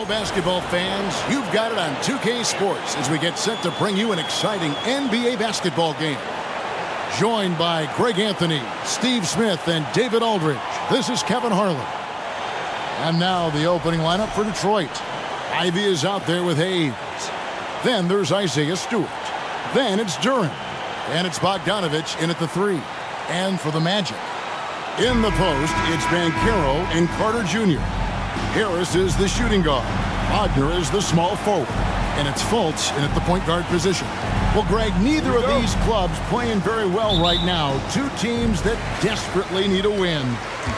Hello, basketball fans. You've got it on 2K Sports as we get set to bring you an exciting NBA basketball game. Joined by Greg Anthony, Steve Smith, and David Aldridge, this is Kevin Harlan. And now the opening lineup for Detroit. Ivy is out there with Hayes. Then there's Isaiah Stewart. Then it's Duren. And it's Bogdanovich in at the 3. And for the Magic, in the post, it's Banchero and Carter Jr. Harris is the shooting guard. Wagner is the small forward. And it's Fultz in at the point guard position. Well, Greg, neither of these clubs playing very well right now. Two teams that desperately need a win.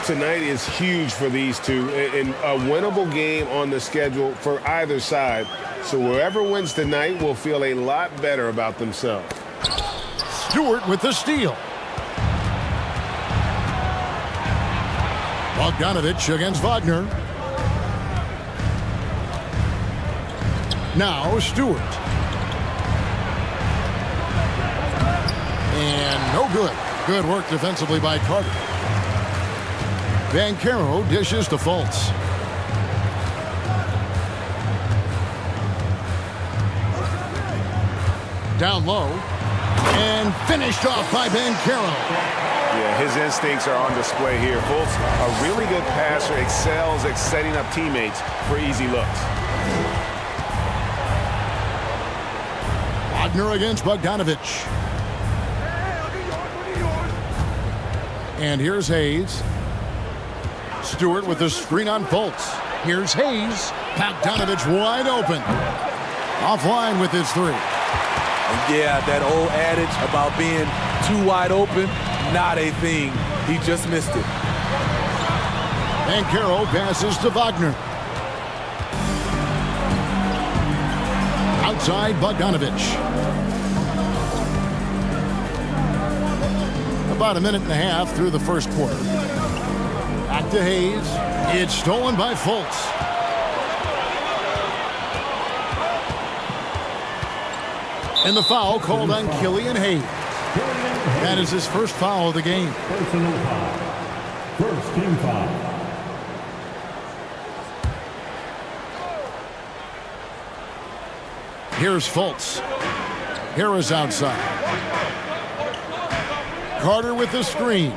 Tonight is huge for these two, and a winnable game on the schedule for either side. So whoever wins tonight will feel a lot better about themselves. Stewart with the steal. Bogdanovich against Wagner. Now Stewart. And no good. Good work defensively by Carter. Banchero dishes to Fultz. Down low. And finished off by Banchero. Yeah, his instincts are on display here. Fultz, a really good passer, excels at setting up teammates for easy looks. Wagner against Bogdanovich. And here's Hayes. Stewart with the screen on Fultz. Here's Hayes. Bogdanovich wide open. Offline with his 3. And yeah, that old adage about being too wide open, not a thing. He just missed it. Banchero passes to Wagner. Outside Bogdanovich. About a minute and a half through the first quarter. Back to Hayes. It's stolen by Fultz. And the foul called on Killian Hayes. That is his first foul of the game. First team foul. Here's Fultz. Harris outside. Carter with the screen.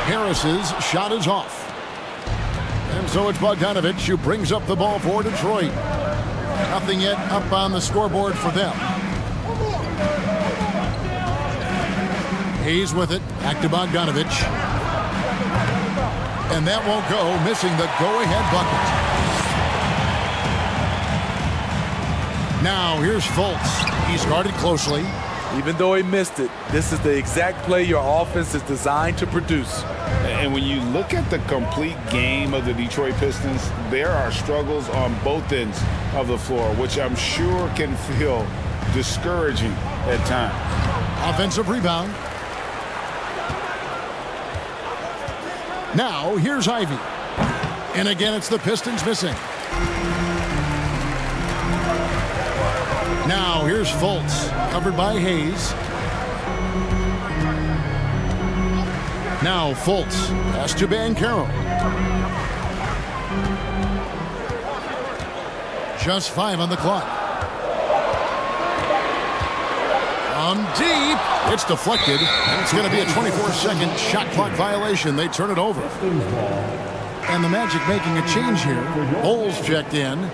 Harris's shot is off. And so it's Bogdanovich who brings up the ball for Detroit. Nothing yet up on the scoreboard for them. Hayes with it. Back to Bogdanovich. And that won't go, missing the go-ahead bucket. Now here's Fultz. He's guarded closely. Even though he missed it, this is the exact play your offense is designed to produce. And when you look at the complete game of the Detroit Pistons, there are struggles on both ends of the floor, which I'm sure can feel discouraging at times. Offensive rebound. Now here's Ivy. And again, it's the Pistons missing. Now here's Fultz, covered by Hayes. Now Fultz, pass to Banchero. Just 5 on the clock. From deep, it's deflected, and it's going to be a 24-second shot clock violation. They turn it over. And the Magic making a change here. Bowles checked in.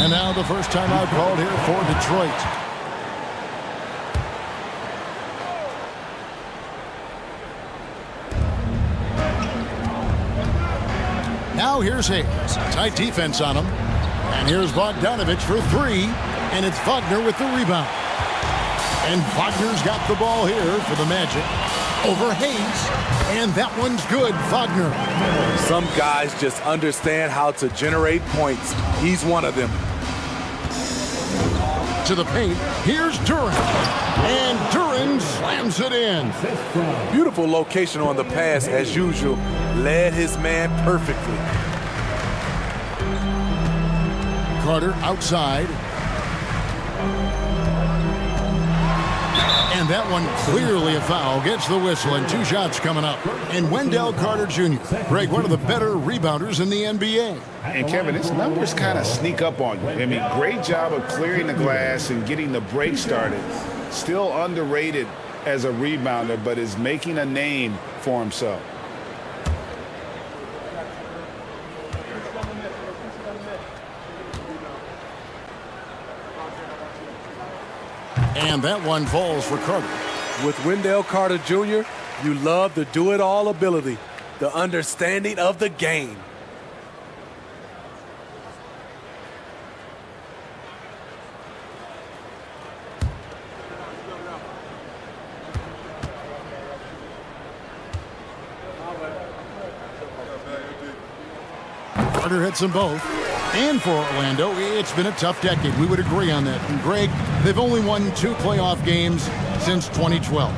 And now the first timeout called here for Detroit. Now here's Hayes. Tight defense on him. And here's Bogdanovich for 3. And it's Wagner with the rebound. And Wagner's got the ball here for the Magic. Over Hayes. And that one's good, Wagner. Some guys just understand how to generate points. He's one of them. To the paint. Here's Duren. And Duren slams it in. Beautiful location on the pass as usual. Led his man perfectly. Carter outside. And that one clearly a foul. Gets the whistle, and 2 shots coming up. And Wendell Carter Jr., Greg, one of the better rebounders in the NBA. And, Kevin, his numbers kind of sneak up on you. I mean, great job of clearing the glass and getting the break started. Still underrated as a rebounder, but is making a name for himself. And that one falls for Carter. With Wendell Carter Jr., you love the do-it-all ability, the understanding of the game. Carter hits them both. And for Orlando, it's been a tough decade. We would agree on that. And Greg, they've only won 2 playoff games since 2012.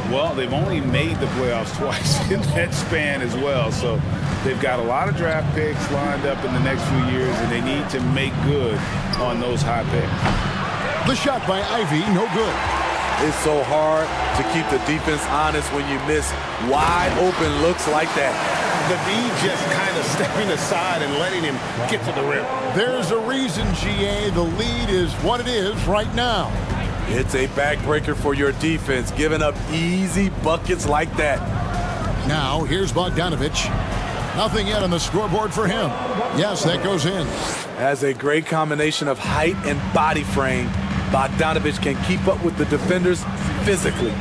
Well, they've only made the playoffs twice in that span as well. So they've got a lot of draft picks lined up in the next few years, and they need to make good on those high picks. The shot by Ivy, no good. It's so hard to keep the defense honest when you miss wide open looks like that. The D just kind of stepping aside and letting him get to the rim. There's a reason, GA. The lead is what it is right now. It's a backbreaker for your defense, giving up easy buckets like that. Now, here's Bogdanovich. Nothing yet on the scoreboard for him. Yes, that goes in. Has a great combination of height and body frame. Bogdanovich can keep up with the defenders physically.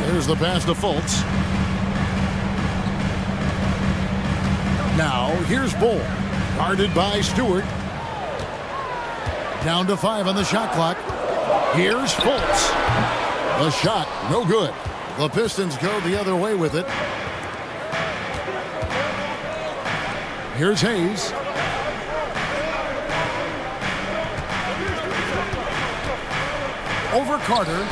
Here's the pass to Fultz. Now, here's Bull. Guarded by Stewart. Down to 5 on the shot clock. Here's Fultz. The shot, no good. The Pistons go the other way with it. Here's Hayes. Over Carter.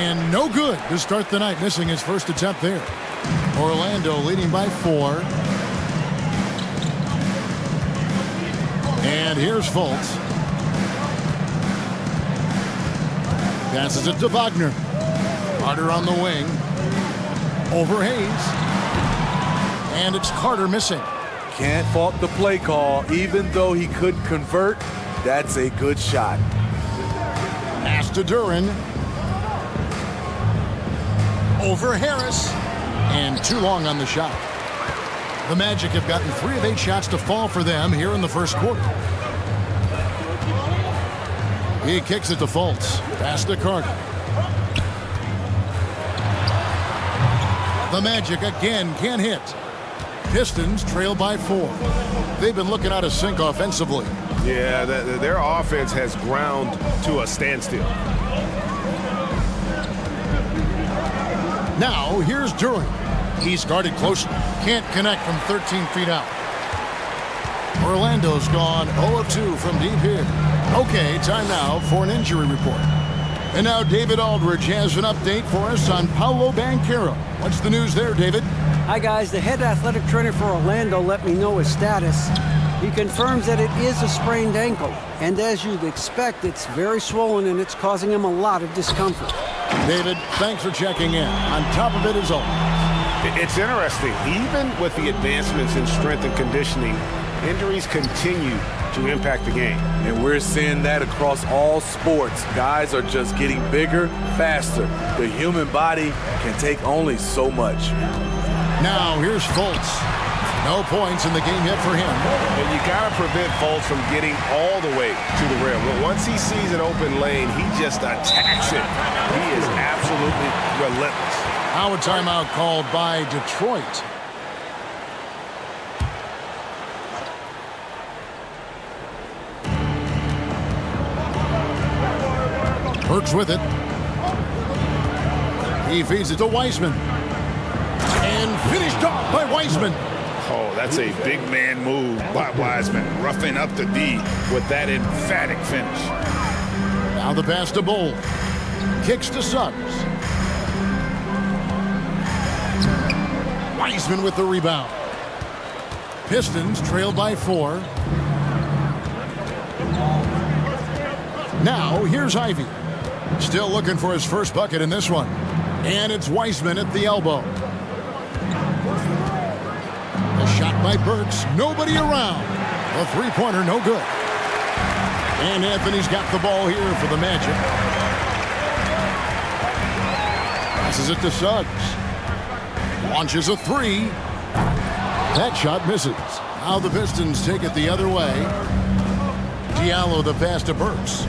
And no good to start the night, missing his first attempt there. Orlando leading by 4. And here's Fultz. Passes it to Wagner. Carter on the wing. Over Hayes. And it's Carter missing. Can't fault the play call. Even though he couldn't convert, that's a good shot. Pass to Duran. Over Harris. And too long on the shot. The Magic have gotten 3 of 8 shots to fall for them here in the first quarter. He kicks it to Fultz. Pass to Carter. The Magic again can't hit. Pistons trail by 4. They've been looking out of sync offensively. Yeah, their offense has ground to a standstill. Now, here's Duran. He's guarded closely. Can't connect from 13 feet out. Orlando's gone 0 of 2 from deep here. Okay, time now for an injury report. And now David Aldridge has an update for us on Paolo Banchero. What's the news there, David? Hi, guys. The head athletic trainer for Orlando let me know his status. He confirms that it is a sprained ankle. And as you'd expect, it's very swollen and it's causing him a lot of discomfort. David, thanks for checking in. On top of it as always. It's interesting. Even with the advancements in strength and conditioning, injuries continue to impact the game. And we're seeing that across all sports. Guys are just getting bigger, faster. The human body can take only so much. Now, here's Fultz. No points in the game yet for him. And you got to prevent Fultz from getting all the way to the rim. But once he sees an open lane, he just attacks it. He is absolutely relentless. Now a timeout called by Detroit. Burks with it. He feeds it to Wiseman. And finished off by Wiseman. Oh, that's a big man move by Wiseman, roughing up the D with that emphatic finish. Now the pass to Bull. Kicks to Suggs. Wiseman with the rebound. Pistons trail by 4. Now here's Ivy. Still looking for his first bucket in this one. And it's Wiseman at the elbow. A shot by Burks. Nobody around. A three-pointer, no good. And Anthony's got the ball here for the Magic. Passes it to Suggs. Launches a three. That shot misses. Now the Pistons take it the other way. Diallo the pass to Burks.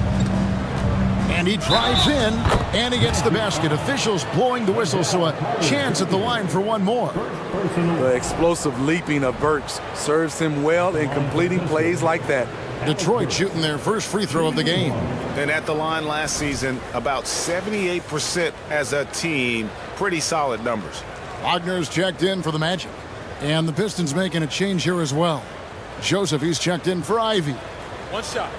And he drives in, and he gets the basket. Officials blowing the whistle, so a chance at the line for one more. The explosive leaping of Burks serves him well in completing plays like that. Detroit shooting their first free throw of the game. And at the line last season, about 78% as a team. Pretty solid numbers. Wagner's checked in for the Magic. And the Pistons making a change here as well. Joseph, he's checked in for Ivy. One shot.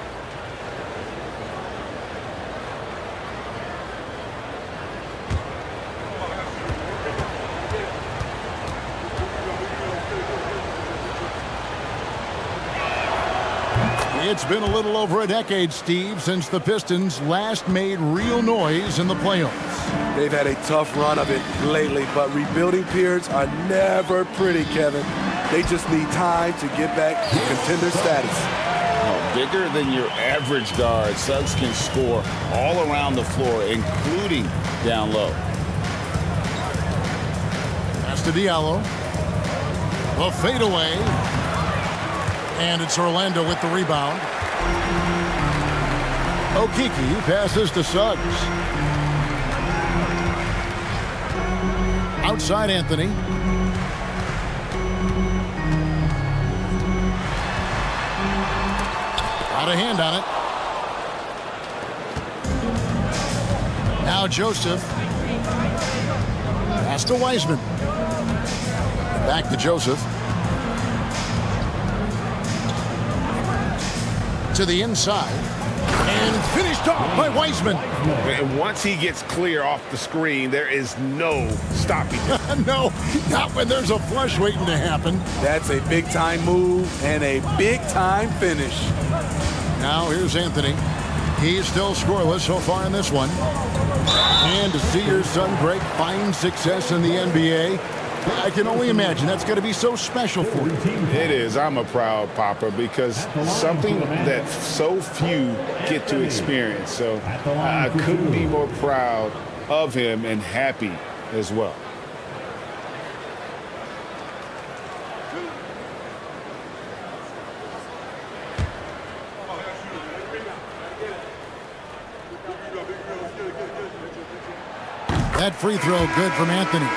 It's been a little over a decade, Steve, since the Pistons last made real noise in the playoffs. They've had a tough run of it lately, but rebuilding periods are never pretty, Kevin. They just need time to get back to contender status. Bigger than your average guard, Suggs can score all around the floor, including down low. Pass to Diallo. The fadeaway. And it's Orlando with the rebound. Okeke passes to Suggs. Outside Anthony. Got a hand on it. Now Joseph. Pass to Wiseman. Back to Joseph. To the inside. And finished off by Wiseman. And once he gets clear off the screen, there is no stopping him. No, not when there's a flush waiting to happen. That's a big-time move and a big-time finish. Now here's Anthony. He's still scoreless so far in this one. And to see your son break fine success in the NBA, I can only imagine that's going to be so special for you. It is. I'm a proud papa because something that so few get to experience. So I couldn't be more proud of him and happy as well. That free throw good from Anthony.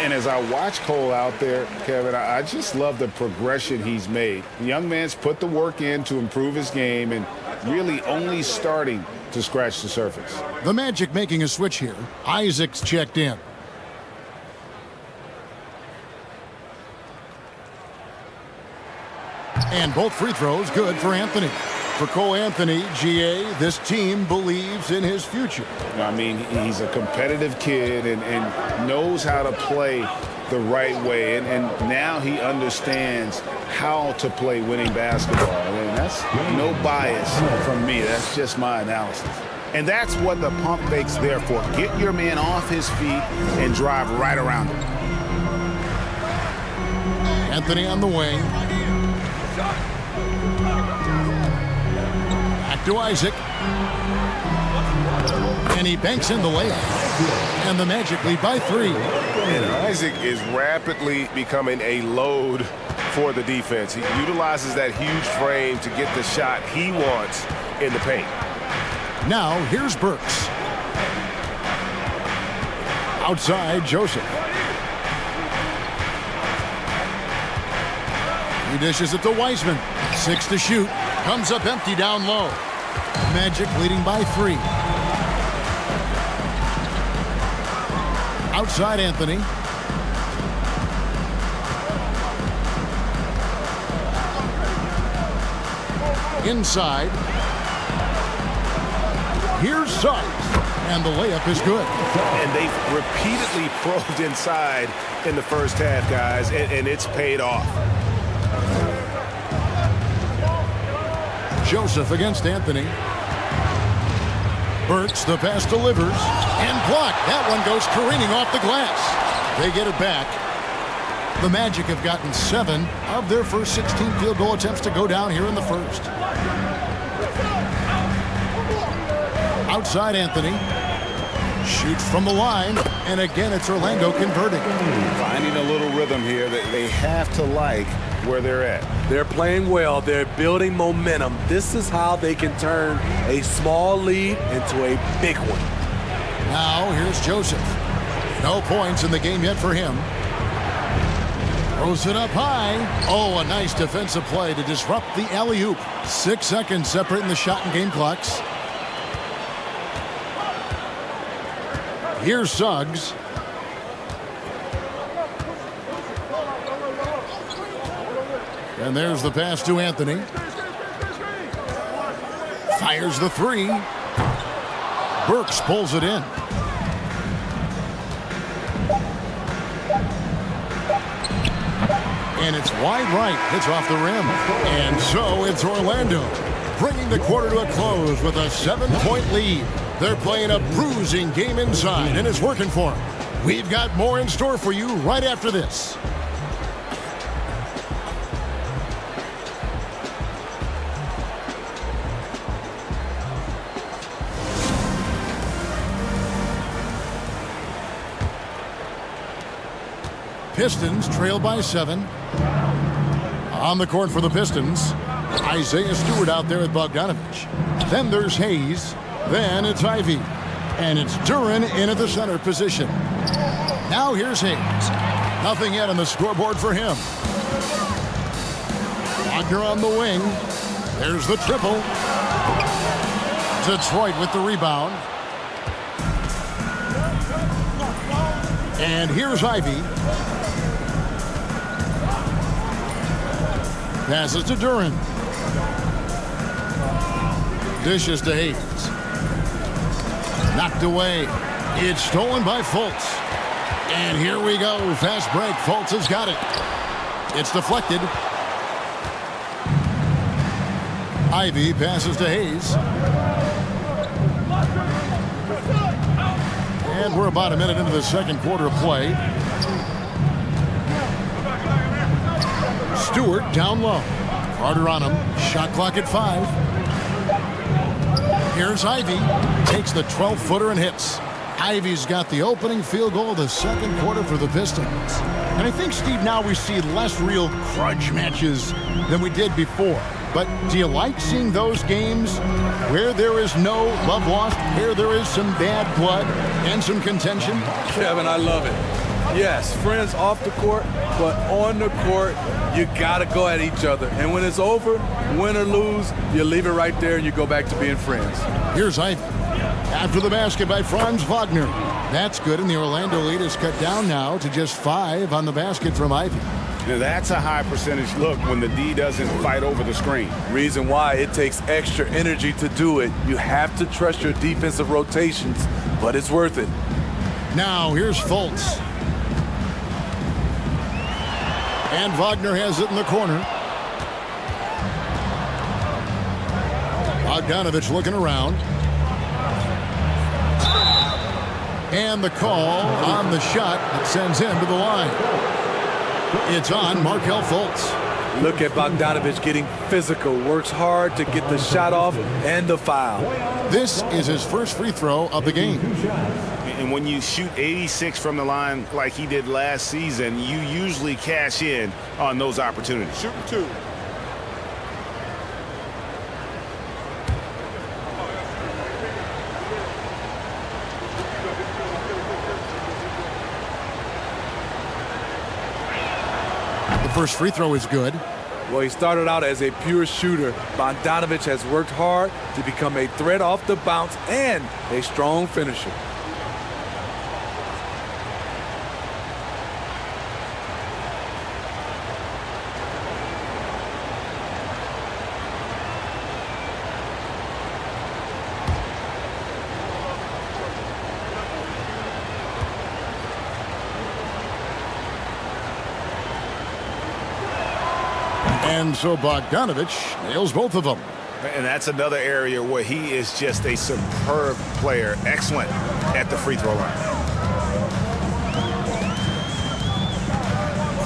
And as I watch Cole out there, Kevin, I just love the progression he's made. The young man's put the work in to improve his game and really only starting to scratch the surface. The Magic making a switch here. Isaac's checked in. And both free throws good for Anthony. For Cole Anthony, GA, this team believes in his future. I mean, he's a competitive kid and knows how to play the right way. And now he understands how to play winning basketball. I mean, that's no bias from me. That's just my analysis. And that's what the pump fake's there for. Get your man off his feet and drive right around him. Anthony on the wing. Back to Isaac. And he banks in the layup. And the Magic lead by 3. And Isaac is rapidly becoming a load for the defense. He utilizes that huge frame to get the shot he wants in the paint. Now here's Burks. Outside Joseph. He dishes it to Wiseman. 6 to shoot. Comes up empty down low. Magic leading by 3. Outside Anthony. Inside. Here's Suggs. And the layup is good. And they've repeatedly probed inside in the first half, guys, and it's paid off. Joseph against Anthony. Burks, the pass delivers, and blocked. That one goes careening off the glass. They get it back. The Magic have gotten 7 of their first 16 field goal attempts to go down here in the first. Outside Anthony. Shoots from the line, and again it's Orlando converting. Finding a little rhythm here that they have to like where they're at. They're playing well. They're building momentum. This is how they can turn a small lead into a big one. Now here's Joseph. No points in the game yet for him. Throws it up high. Oh, a nice defensive play to disrupt the alley-oop. 6 seconds separating the shot and game clocks. Here's Suggs. And there's the pass to Anthony. Fires the three. Burks pulls it in. And it's wide right. Hits off the rim. And so it's Orlando, bringing the quarter to a close with a 7-point lead. They're playing a bruising game inside, and it's working for them. We've got more in store for you right after this. Pistons trail by 7. On the court for the Pistons, Isaiah Stewart out there at Bogdanovich. Then there's Hayes. Then it's Ivy. And it's Duren in at the center position. Now here's Hayes. Nothing yet on the scoreboard for him. Wagner on the wing. There's the triple. Detroit with the rebound. And here's Ivy. Passes to Duren. Dishes to Hayes. Knocked away. It's stolen by Fultz. And here we go. Fast break. Fultz has got it. It's deflected. Ivy passes to Hayes. And we're about a minute into the second quarter of play. Stewart down low. Carter on him. Shot clock at 5. Here's Ivy. Takes the 12-footer and hits. Ivy's got the opening field goal of the second quarter for the Pistons. And I think, Steve, now we see less real grudge matches than we did before. But do you like seeing those games where there is no love lost, where there is some bad blood and some contention? Kevin, I love it. Yes, friends off the court, but on the court, you got to go at each other. And when it's over, win or lose, you leave it right there and you go back to being friends. Here's Ivy. After the basket by Franz Wagner. That's good, and the Orlando lead is cut down now to just 5 on the basket from Ivy. Now that's a high percentage look when the D doesn't fight over the screen. Reason why it takes extra energy to do it. You have to trust your defensive rotations, but it's worth it. Now here's Fultz. And Wagner has it in the corner. Bogdanovich looking around. And the call on the shot that sends him to the line. It's on Markelle Fultz. Look at Bogdanovich getting physical. Works hard to get the shot off and the foul. This is his first free throw of the game. And when you shoot 86 from the line like he did last season, you usually cash in on those opportunities. Shooting 2. The first free throw is good. Well, he started out as a pure shooter. Bogdanovich has worked hard to become a threat off the bounce and a strong finisher. And so Bogdanovich nails both of them. And that's another area where he is just a superb player, excellent at the free throw line.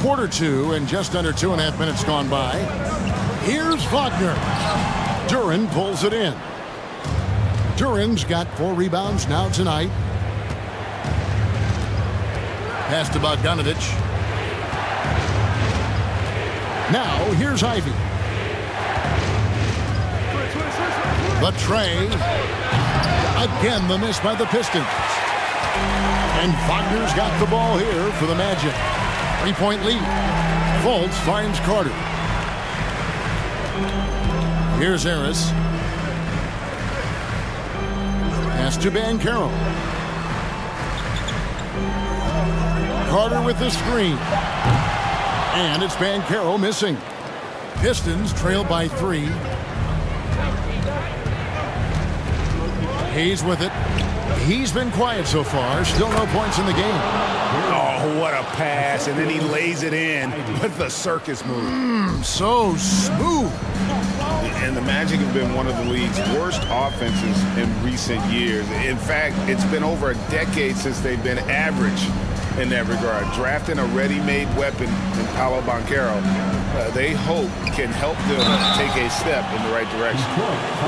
Quarter two and just under 2.5 minutes gone by. Here's Wagner. Duren pulls it in. Duren's got 4 rebounds now tonight. Pass to Bogdanovich. Now here's Ivy. The tray. Again the miss by the Pistons. And Wagner's got the ball here for the Magic. 3-point lead. Fultz finds Carter. Here's Harris. Pass to Banchero. Carter with the screen. And it's Banchero missing. Pistons trail by 3. Hayes with it. He's been quiet so far. Still no points in the game. Oh, what a pass. And then he lays it in with the circus move. So smooth. And the Magic have been one of the league's worst offenses in recent years. In fact, it's been over a decade since they've been average in that regard. Drafting a ready-made weapon in Paolo Banchero, they hope can help them take a step in the right direction.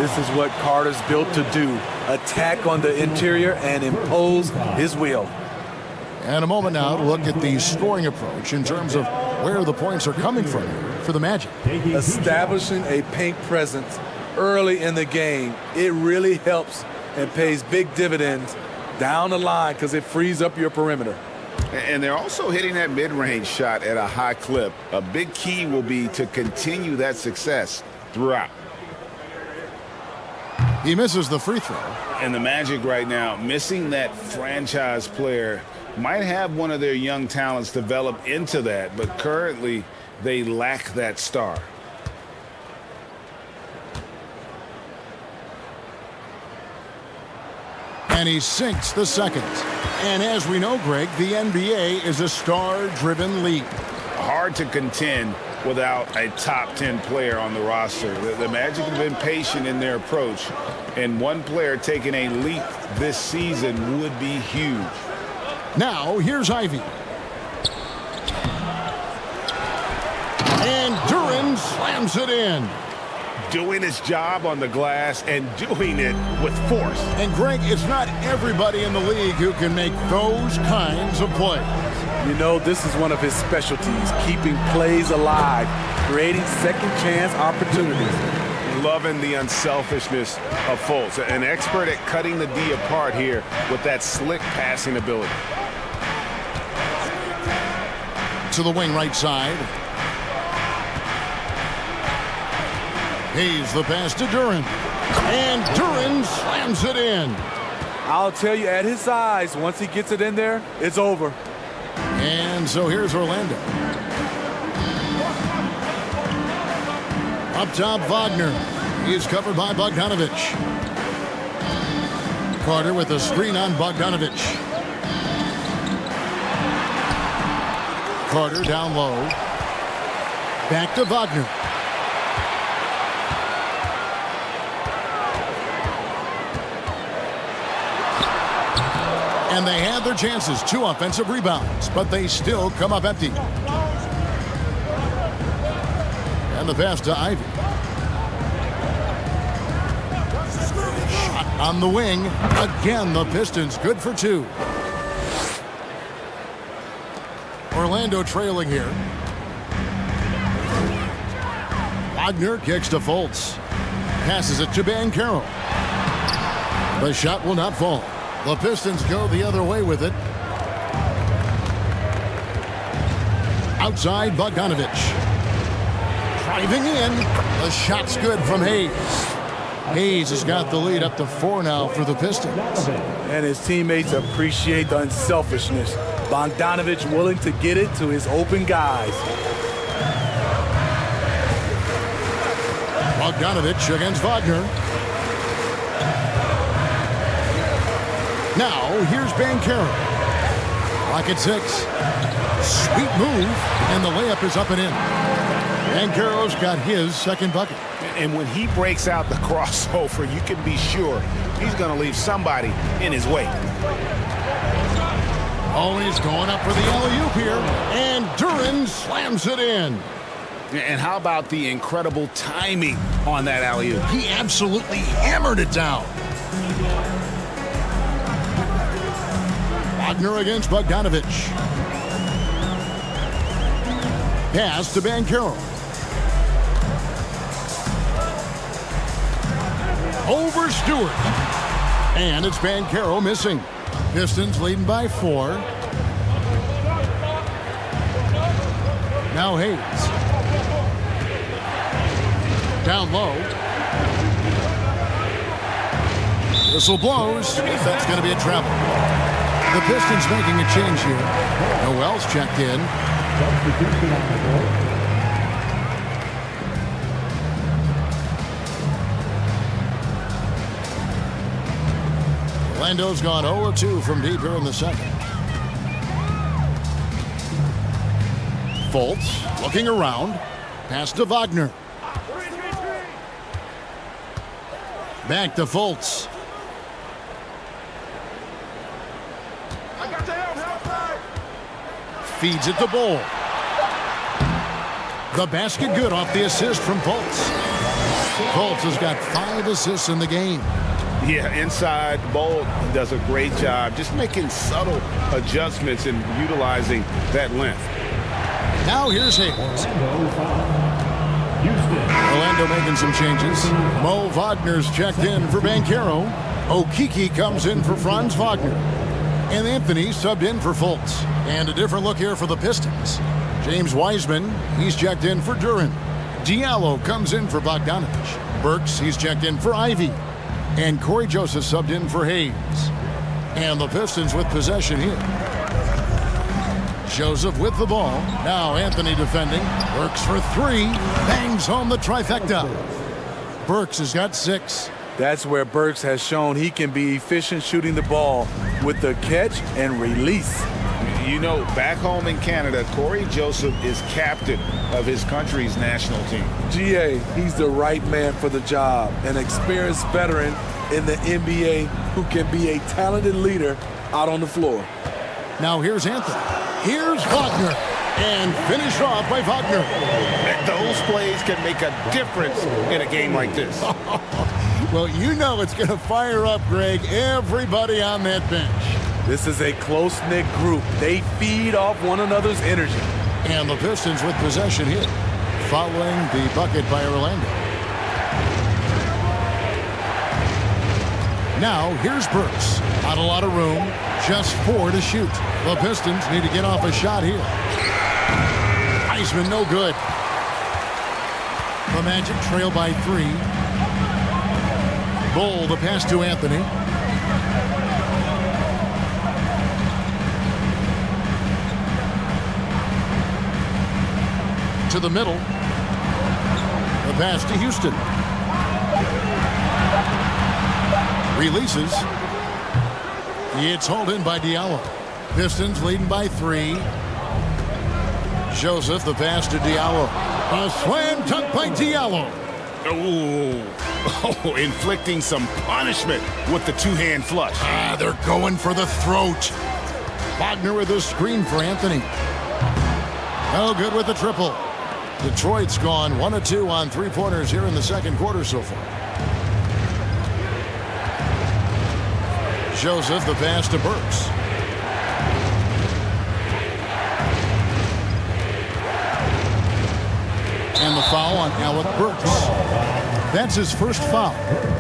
This is what Carter's built to do. Attack on the interior and impose his will. And a moment now to look at the scoring approach in terms of where the points are coming from for the Magic. Establishing a paint presence early in the game, it really helps and pays big dividends down the line because it frees up your perimeter. And they're also hitting that mid-range shot at a high clip. A big key will be to continue that success throughout. He misses the free throw. And the Magic right now, missing that franchise player, might have one of their young talents develop into that, but currently they lack that star. And he sinks the second. And as we know, Greg, the NBA is a star-driven league. Hard to contend without a top 10 player on the roster. The Magic have been patient in their approach, and one player taking a leap this season would be huge. Now, here's Ivy. And Duren slams it in. Doing his job on the glass and doing it with force. And, Greg, it's not everybody in the league who can make those kinds of plays. You know, this is one of his specialties, keeping plays alive, creating second-chance opportunities. Loving the unselfishness of Fultz. An expert at cutting the D apart here with that slick passing ability. To the wing right side. Hayes the pass to Duren. And Duren slams it in. I'll tell you, at his size, once he gets it in there, it's over. And so here's Orlando. Up top, Wagner. He's covered by Bogdanovich. Carter with a screen on Bogdanovich. Carter down low. Back to Wagner. And they had their chances, 2 offensive rebounds, but they still come up empty. And the pass to Ivy. Shot on the wing. Again, the Pistons good for 2. Orlando trailing here. Wagner kicks to Fultz. Passes it to Banchero. The shot will not fall. The Pistons go the other way with it. Outside, Bogdanovich. Driving in. The shot's good from Hayes. Hayes has got the lead up to 4 now for the Pistons. And his teammates appreciate the unselfishness. Bogdanovich willing to get it to his open guys. Bogdanovich against Wagner. Now, here's Banchero. Clock at 6. Sweet move, and the layup is up and in. Banchero's got his second bucket. And when he breaks out the crossover, you can be sure he's going to leave somebody in his way. Oh, he's going up for the alley-oop here, and Duren slams it in. And how about the incredible timing on that alley-oop? He absolutely hammered it down. Wagner against Bogdanovich. Pass to Banchero. Over Stewart. And it's Banchero missing. Pistons leading by 4. Now Hayes. Down low. Whistle blows. That's going to be a travel. The Pistons making a change here. Noel's checked in. Orlando's gone 0-2 from deep here in the second. Fultz looking around. Pass to Wagner. Back to Fultz. Feeds it to Bol. The basket good off the assist from Fultz. Fultz has got 5 assists in the game. Yeah, inside, Bol does a great job just making subtle adjustments and utilizing that length. Now here's Hayes. Orlando making some changes. Mo Wagner's checked in for Banchero. Okeke comes in for Franz Wagner. And Anthony subbed in for Fultz. And a different look here for the Pistons. James Wiseman, he's checked in for Duren. Diallo comes in for Bogdanovich. Burks, he's checked in for Ivy. And Corey Joseph subbed in for Hayes. And the Pistons with possession here. Joseph with the ball. Now Anthony defending. Burks for 3. Bangs home the trifecta. Burks has got 6. That's where Burks has shown he can be efficient shooting the ball with the catch and release. You know, back home in Canada, Corey Joseph is captain of his country's national team. GA, he's the right man for the job. An experienced veteran in the NBA who can be a talented leader out on the floor. Now here's Anthony. Here's Wagner. And finished off by Wagner. Those plays can make a difference in a game like this. Well, you know it's going to fire up, Greg, everybody on that bench. This is a close-knit group. They feed off one another's energy. And the Pistons with possession here, following the bucket by Orlando. Now, here's Burks. Not a lot of room, just 4 to shoot. The Pistons need to get off a shot here. Wiseman, no good. The Magic trail by 3. Bol, the pass to Anthony. To the middle. The pass to Houston. Releases. It's hauled in by Diallo. Pistons leading by 3. Joseph, the pass to Diallo. A slam dunk by Diallo. Oh, inflicting some punishment with the two-hand flush. They're going for the throat. Wagner with a screen for Anthony. No good with the triple. Detroit's gone 1-2 on 3-pointers here in the second quarter so far. Joseph, the pass to Burks. And the foul on Alec Burks. That's his first foul.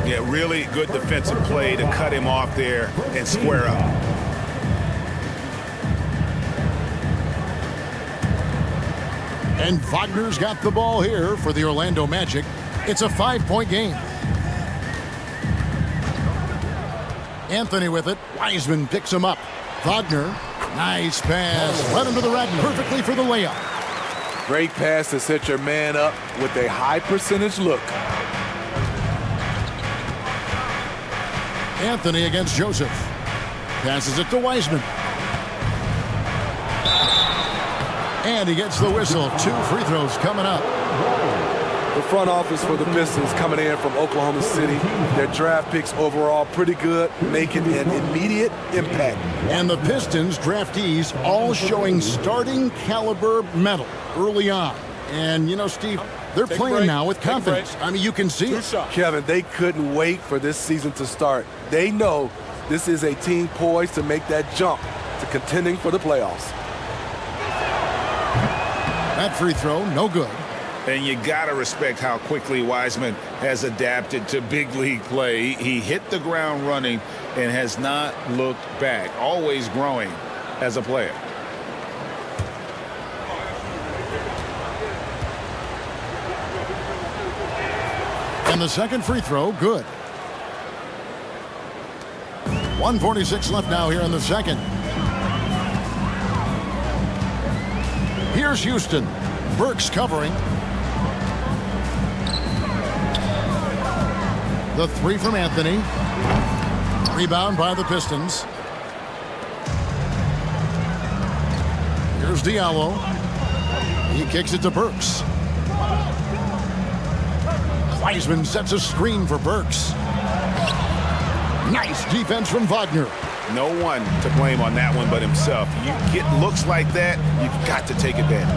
Yeah, really good defensive play to cut him off there and square up. And Wagner's got the ball here for the Orlando Magic. It's a 5-point game. Anthony with it. Wiseman picks him up. Wagner, nice pass. Led him to the rack perfectly for the layup. Great pass to set your man up with a high percentage look. Anthony against Joseph. Passes it to Wiseman. And he gets the whistle. 2 free throws coming up. The front office for the Pistons coming in from Oklahoma City. Their draft picks overall pretty good, making an immediate impact. And the Pistons draftees all showing starting caliber metal early on. And, you know, Steve, they're playing now with confidence. I mean, you can see it. Kevin, they couldn't wait for this season to start. They know this is a team poised to make that jump to contending for the playoffs. That free throw, no good. And you got to respect how quickly Wiseman has adapted to big league play. He hit the ground running and has not looked back, always growing as a player. And the second free throw, good. 1:46 left now here in the second. Here's Houston. Burks covering. The three from Anthony. Rebound by the Pistons. Here's Diallo. He kicks it to Burks. Wiseman sets a screen for Burks. Nice defense from Wagner. No one to blame on that one but himself. You get looks like that, you've got to take advantage.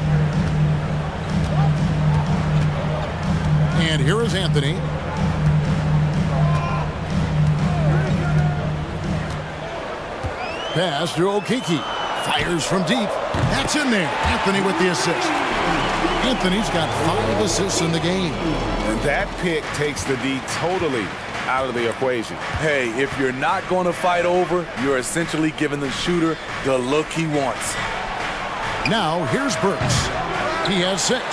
And here is Anthony. Pass to Okeke. Fires from deep. That's in there. Anthony with the assist. Anthony's got 5 assists in the game. And that pick takes the D totally out of the equation. Hey, if you're not going to fight over, you're essentially giving the shooter the look he wants. Now, here's Burks. He has 6.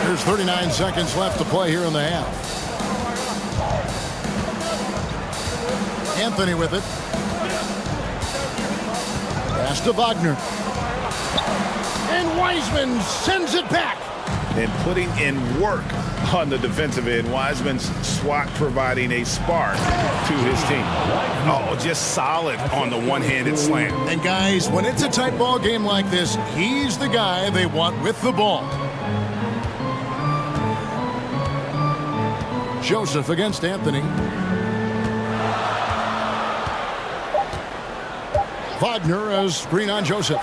There's 39 seconds left to play here in the half. Anthony with it. Pass to Wagner. And Wiseman sends it back. And putting in work on the defensive end. Wiseman's swat providing a spark to his team. Oh, just solid on the one-handed slam. And guys, when it's a tight ball game like this, he's the guy they want with the ball. Joseph against Anthony. Wagner as screen on Joseph.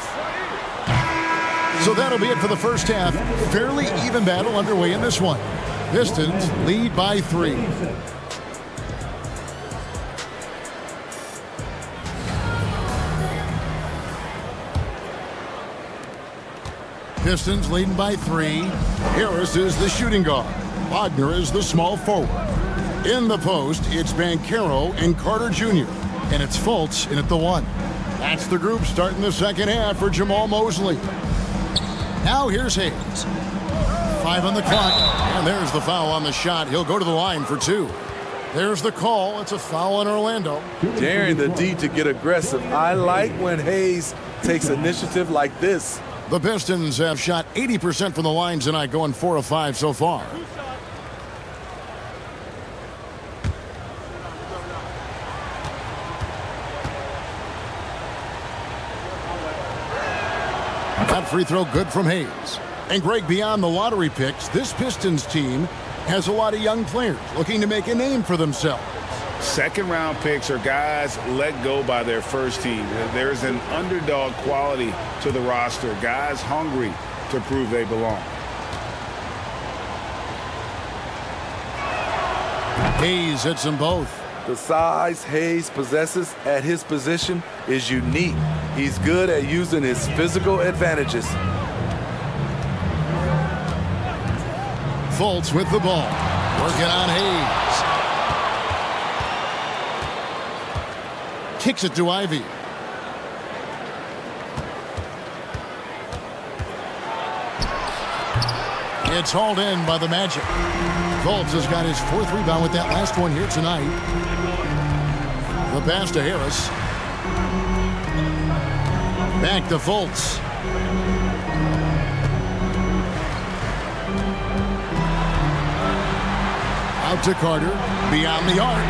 So that'll be it for the first half. Fairly even battle underway in this one. Pistons lead by 3. Pistons leading by 3. Harris is the shooting guard. Wagner is the small forward. In the post, it's Banchero and Carter Jr. And it's Fultz in at the 1. That's the group starting the second half for Jamal Mosley. Now here's Hayes. 5 on the clock. And there's the foul on the shot. He'll go to the line for 2. There's the call. It's a foul on Orlando. Daring the D to get aggressive. I like when Hayes takes initiative like this. The Pistons have shot 80% from the line tonight, going 4 of 5 so far. That free throw good from Hayes. And Greg, beyond the lottery picks, this Pistons team has a lot of young players looking to make a name for themselves. Second-round picks are guys let go by their first team. There's an underdog quality to the roster. Guys hungry to prove they belong. Hayes hits them both. The size Hayes possesses at his position is unique. He's good at using his physical advantages. Fultz with the ball. Working on Hayes. Kicks it to Ivy. It's hauled in by the Magic. Fultz has got his 4th rebound with that last one here tonight. The pass to Harris. Back to Fultz. Out to Carter. Beyond the arc.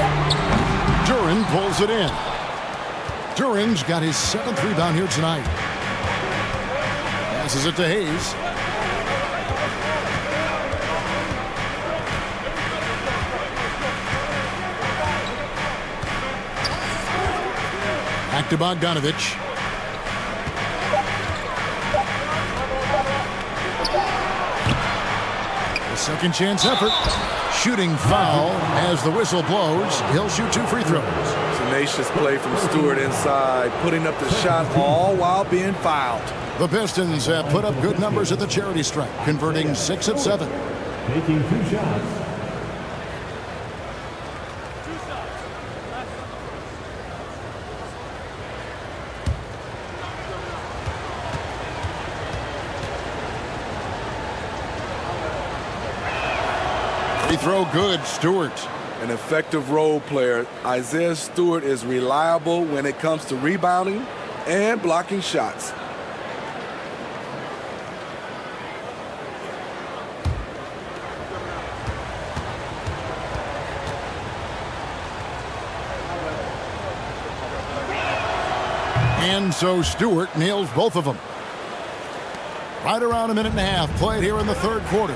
Duren pulls it in. Duren's got his 7th rebound here tonight. Passes it to Hayes. Back to Bogdanovich. A second chance effort. Shooting foul as the whistle blows. He'll shoot 2 free throws. Tenacious play from Stewart inside, putting up the shot all while being fouled. The Pistons have put up good numbers at the charity stripe, converting 6 of 7. Taking 2 shots. Free throw good, Stewart. An effective role player, Isaiah Stewart is reliable when it comes to rebounding and blocking shots. And so Stewart nails both of them. Right around a minute and a half played here in the third quarter.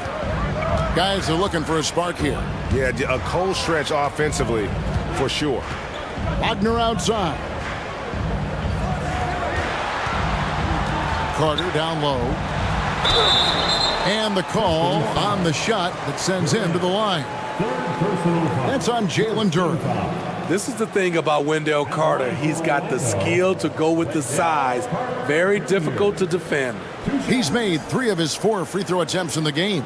Guys are looking for a spark here. Yeah, a cold stretch offensively for sure. Wagner outside. Carter down low. And the call on the shot that sends him to the line. That's on Jalen Durham. This is the thing about Wendell Carter. He's got the skill to go with the size. Very difficult to defend. He's made 3 of his 4 free throw attempts in the game.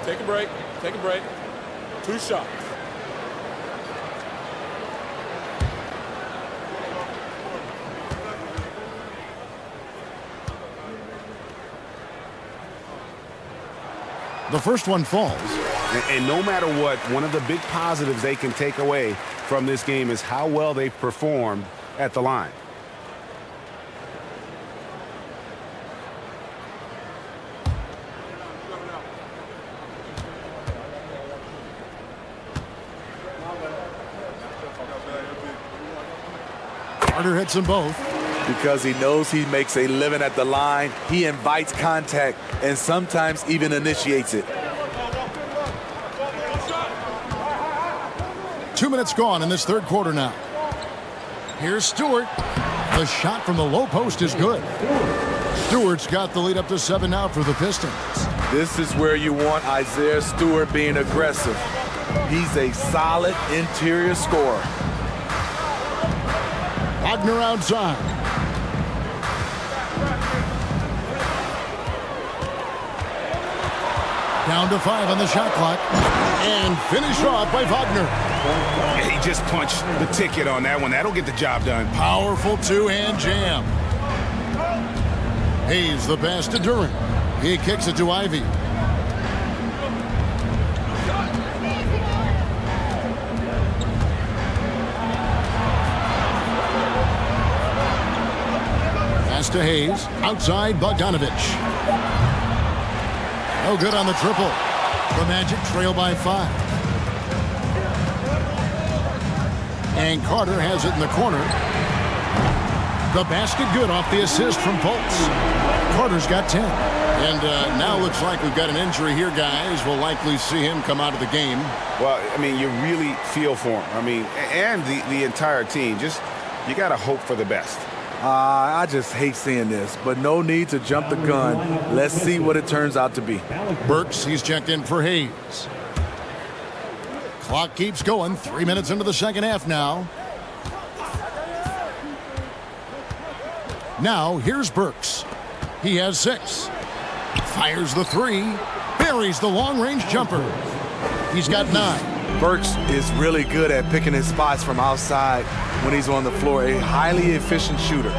Take a break. Take a break. 2 shots. The first one falls. And no matter what, one of the big positives they can take away from this game is how well they performed at the line. Carter hits them both. Because he knows he makes a living at the line, he invites contact and sometimes even initiates it. 2 minutes gone in this third quarter now. Here's Stewart. The shot from the low post is good. Stewart's got the lead up to 7 now for the Pistons. This is where you want Isaiah Stewart being aggressive. He's a solid interior scorer. Wagner outside. Down to 5 on the shot clock. And finished off by Wagner. Yeah, he just punched the ticket on that one. That'll get the job done. Powerful 2-hand jam. Hayes the pass to Durant. He kicks it to Ivy. Pass to Hayes. Outside Bogdanovich. No good on the triple. The Magic trail by 5. And Carter has it in the corner. The basket good off the assist from Fultz. Carter's got 10. And now looks like we've got an injury here, guys. We'll likely see him come out of the game. Well, I mean, you really feel for him. I mean, and the entire team. Just, you got to hope for the best. I just hate seeing this, but no need to jump the gun. Let's see what it turns out to be. Burks, he's checked in for Hayes. Clock keeps going. 3 minutes into the second half now. Now, here's Burks. He has 6. Fires the 3. Buries the long-range jumper. He's got 9. Burks is really good at picking his spots from outside when he's on the floor. A highly efficient shooter.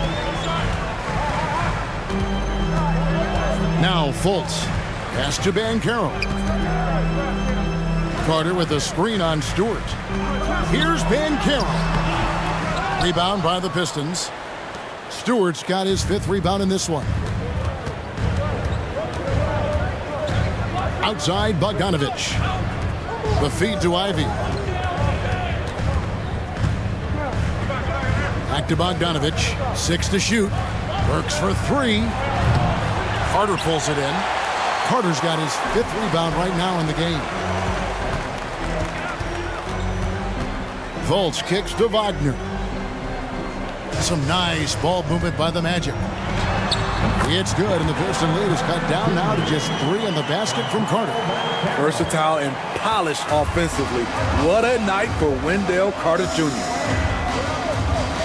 Now Fultz. Pass to Banchero. Carter with a screen on Stewart. Here's Banchero. Rebound by the Pistons. Stewart's got his 5th rebound in this one. Outside Bogdanovich. The feed to Ivy. Back to Bogdanovich. 6 to shoot. Burks for 3. Carter pulls it in. Carter's got his 5th rebound right now in the game. Fultz kicks to Wagner. Some nice ball movement by the Magic. It's good, and the Piston lead is cut down now to just 3 in the basket from Carter. Versatile and polished offensively. What a night for Wendell Carter Jr.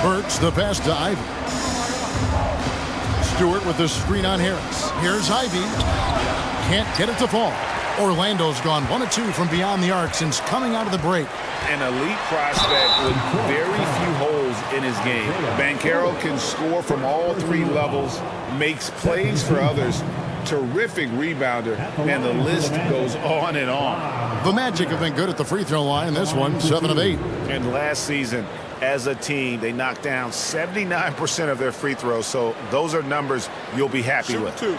Burks the pass to Ivy. Stewart with the screen on Harris. Here's Ivy. Can't get it to fall. Orlando's gone 1 of 2 from beyond the arc since coming out of the break. An elite prospect with very few holes in his game. Banchero can score from all 3 levels, makes plays for others, terrific rebounder, and the list goes on and on. The Magic have been good at the free throw line in this one, 7 of 8. And last season, as a team, they knocked down 79% of their free throws, so those are numbers you'll be happy with. 2.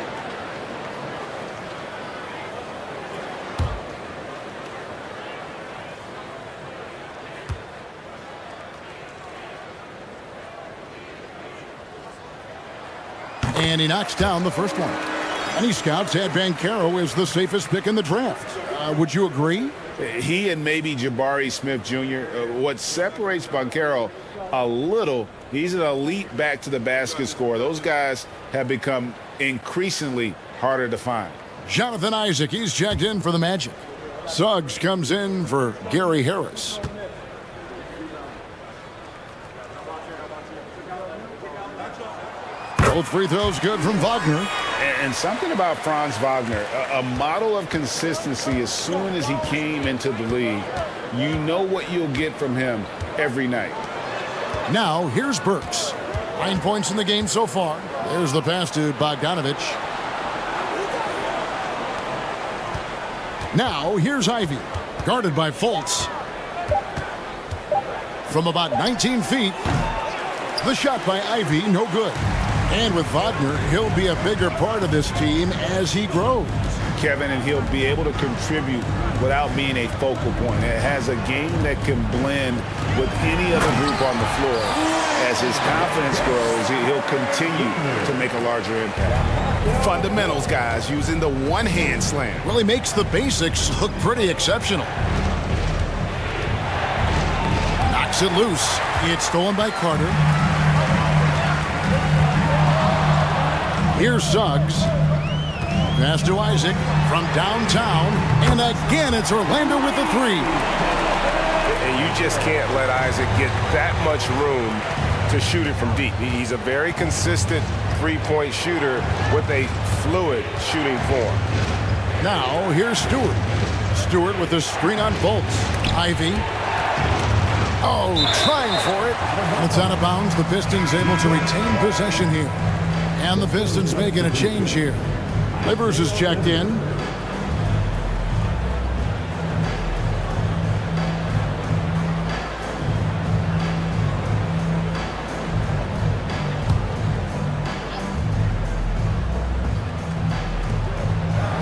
And he knocks down the first one. Many scouts had Banchero as the safest pick in the draft. Would you agree? He and maybe Jabari Smith Jr. What separates Banchero a little, he's an elite back to the basket scorer. Those guys have become increasingly harder to find. Jonathan Isaac, he's checked in for the Magic. Suggs comes in for Gary Harris. Both free throws good from Wagner. And something about Franz Wagner, a model of consistency. As soon as he came into the league, you know what you'll get from him every night. Now, here's Burks. 9 points in the game so far. There's the pass to Bogdanovich. Now, here's Ivy. Guarded by Fultz. From about 19 feet. The shot by Ivy, no good. And with Wagner, he'll be a bigger part of this team as he grows. Kevin, and he'll be able to contribute without being a focal point. It has a game that can blend with any other group on the floor. As his confidence grows, he'll continue to make a larger impact. Fundamentals, guys, using the one-hand slam. Really makes the basics look pretty exceptional. Knocks it loose. It's stolen by Carter. Here's Suggs. Pass to Isaac from downtown. And again, it's Orlando with the 3. And you just can't let Isaac get that much room to shoot it from deep. He's a very consistent three-point shooter with a fluid shooting form. Now, here's Stewart. Stewart with the screen on Fultz. Ivy. Oh, trying for it. It's out of bounds. The Pistons able to retain possession here. And the Pistons making a change here. Livers is checked in.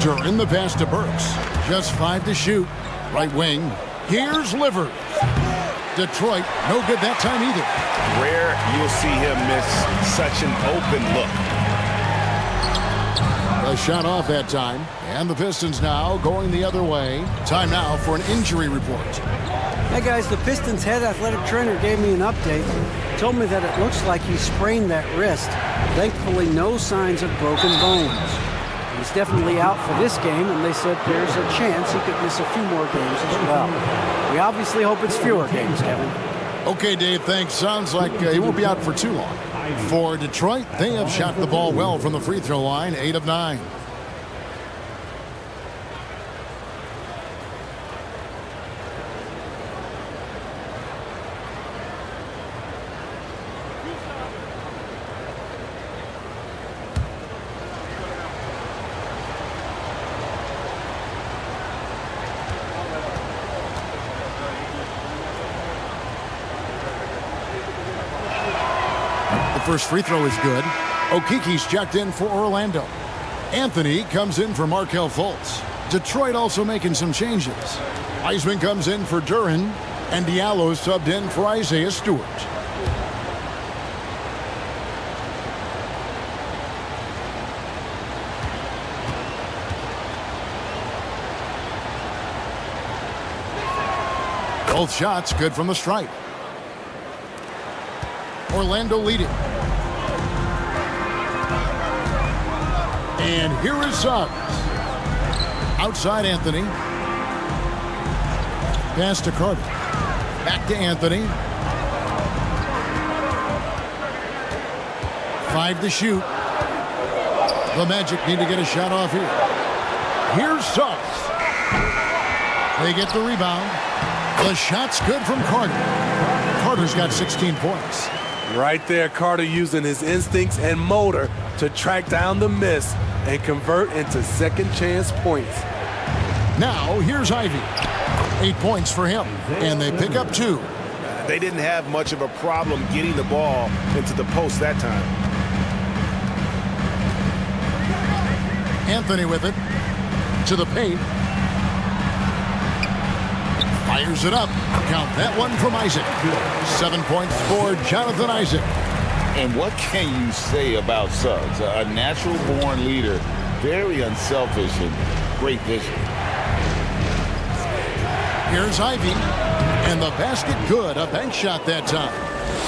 During the pass to Burks. Just 5 to shoot. Right wing. Here's Livers. Detroit, no good that time either. Rare you'll see him miss such an open look. A shot off that time. And the Pistons now going the other way. Time now for an injury report. Hey guys, the Pistons head athletic trainer gave me an update. Told me that it looks like he sprained that wrist. Thankfully, no signs of broken bones. He's definitely out for this game, and they said there's a chance he could miss a few more games as well. We obviously hope it's fewer games, Kevin. Okay, Dave, thanks. Sounds like he won't be out for too long. For Detroit, they have shot the ball well from the free throw line, 8 of 9. First free throw is good. Okiki's checked in for Orlando. Anthony comes in for Markelle Fultz. Detroit also making some changes. Eisman comes in for Duren, and Diallo subbed in for Isaiah Stewart. Both shots good from the stripe. Orlando leading. And here is Suggs. Outside Anthony. Pass to Carter. Back to Anthony. 5 to shoot. The Magic need to get a shot off here. Here's Suggs. They get the rebound. The shot's good from Carter. Carter's got 16 points. Right there, Carter using his instincts and motor to track down the miss and convert into second chance points. Now, here's Ivy. 8 points for him, and they pick up 2. They didn't have much of a problem getting the ball into the post that time. Anthony with it. To the paint. Fires it up. Count that one from Isaac. 7 points for Jonathan Isaac. And what can you say about Suggs? A natural-born leader, very unselfish and great vision. Here's Ivy. And the basket good. A bank shot that time.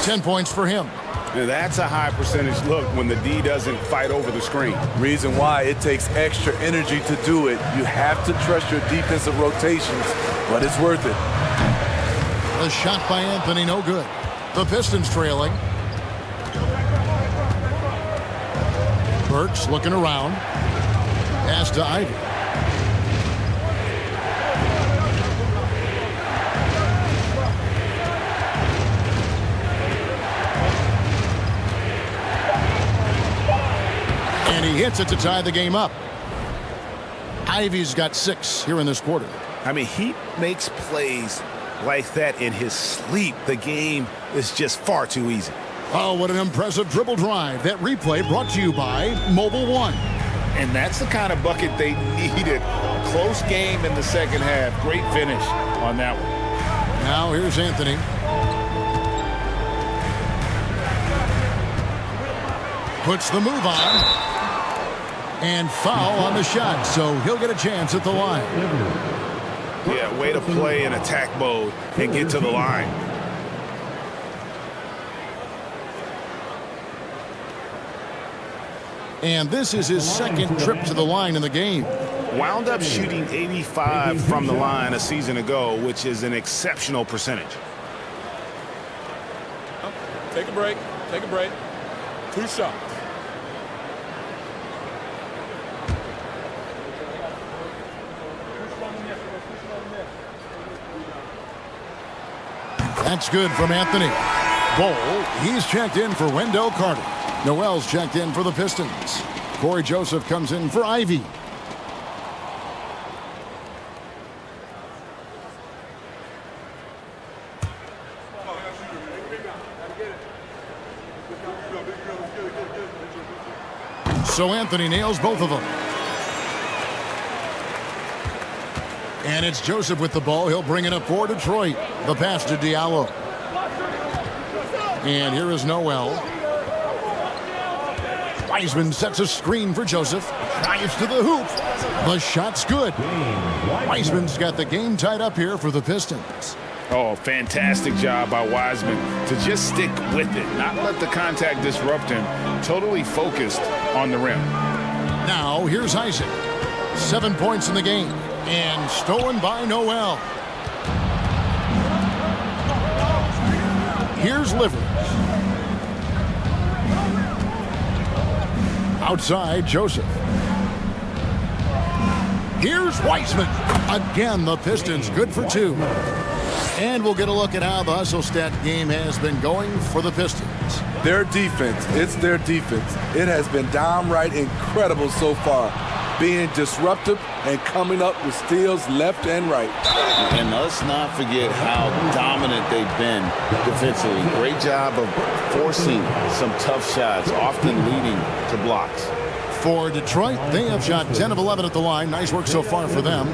10 points for him. Now that's a high percentage look when the D doesn't fight over the screen. Reason why it takes extra energy to do it. You have to trust your defensive rotations, but it's worth it. The shot by Anthony, no good. The Pistons trailing. Burks looking around. Pass to Ivy. And he hits it to tie the game up. Ivy's got 6 here in this quarter. I mean, he makes plays like that in his sleep. The game is just far too easy. Oh, what an impressive dribble drive. That replay brought to you by Mobile One. And that's the kind of bucket they needed. Close game in the second half. Great finish on that one. Now here's Anthony. Puts the move on. And foul on the shot, so he'll get a chance at the line. Yeah, way to play in attack mode and get to the line. And this is his second trip to the line in the game. Wound up shooting 85 from the line a season ago, which is an exceptional percentage. Take a break. Take a break. 2 shots. That's good from Anthony. Bol, he's checked in for Wendell Carter. Noel's checked in for the Pistons. Corey Joseph comes in for Ivy. So Anthony nails both of them. And it's Joseph with the ball. He'll bring it up for Detroit. The pass to Diallo. And here is Noel. Wiseman sets a screen for Joseph. Drives to the hoop. The shot's good. Wiseman's got the game tied up here for the Pistons. Oh, fantastic job by Wiseman to just stick with it, not let the contact disrupt him. Totally focused on the rim. Now, here's Isaac. 7 points in the game. And stolen by Noel. Here's Livers. Outside, Joseph. Here's Wiseman. Again, the Pistons good for 2. And we'll get a look at how the hustle stat game has been going for the Pistons. Their defense, it's their defense. It has been downright incredible so far, being disruptive and coming up with steals left and right. And let's not forget how dominant they've been defensively. Great job of forcing some tough shots, often leading to blocks. For Detroit, they have shot 10 of 11 at the line. Nice work so far for them.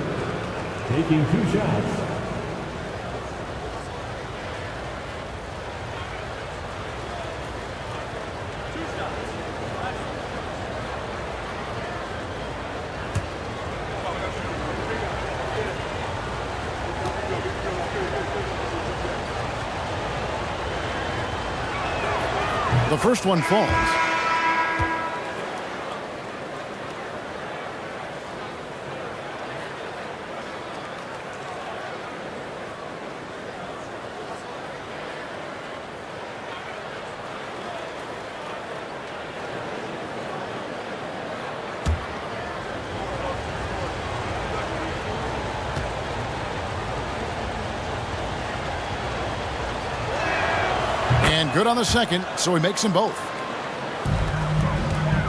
Taking 2 shots. The first one falls. And good on the second, so he makes them both.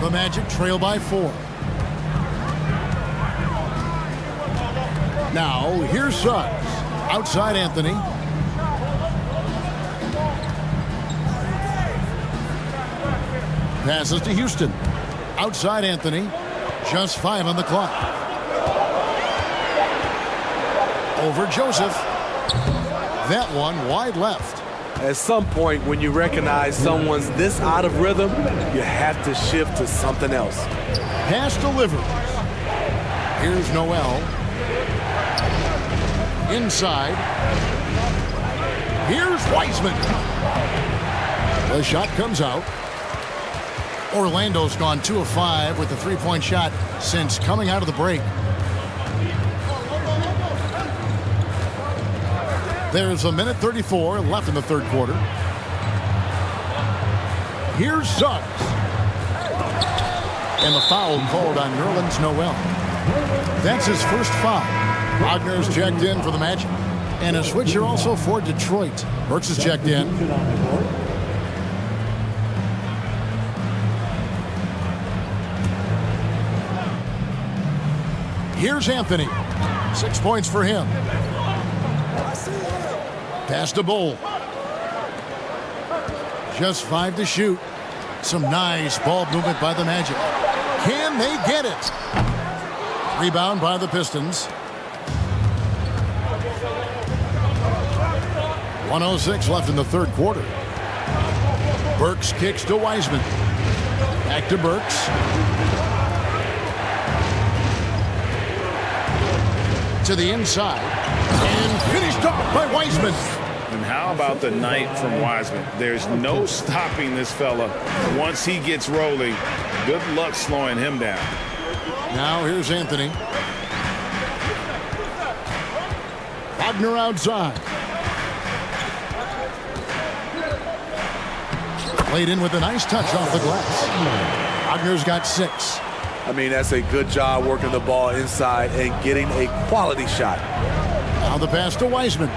The Magic trail by 4. Now, here's Suggs. Outside Anthony. Passes to Houston. Outside Anthony. Just 5 on the clock. Over Joseph. That one wide left. At some point, when you recognize someone's this out of rhythm, you have to shift to something else. Pass delivers. Here's Noel. Inside. Here's Wiseman. The shot comes out. Orlando's gone 2 of 5 with the three-point shot since coming out of the break. There's a minute 34 left in the third quarter. Here's Suggs. And the foul called on Nerlens Noel. That's his first foul. Wagner's checked in for the Magic. And a switcher also for Detroit. Burks is checked in. Here's Anthony. 6 points for him. Pass to Bull. Just 5 to shoot. Some nice ball movement by the Magic. Can they get it? Rebound by the Pistons. 1:06 left in the third quarter. Burks kicks to Wiseman. Back to Burks. To the inside. And finished off by Wiseman. And how about the night from Wiseman? There's no stopping this fella once he gets rolling. Good luck slowing him down. Now here's Anthony. Wagner outside. Played in with a nice touch off the glass. Wagner's got 6. I mean, that's a good job working the ball inside and getting a quality shot. Now the pass to Wiseman.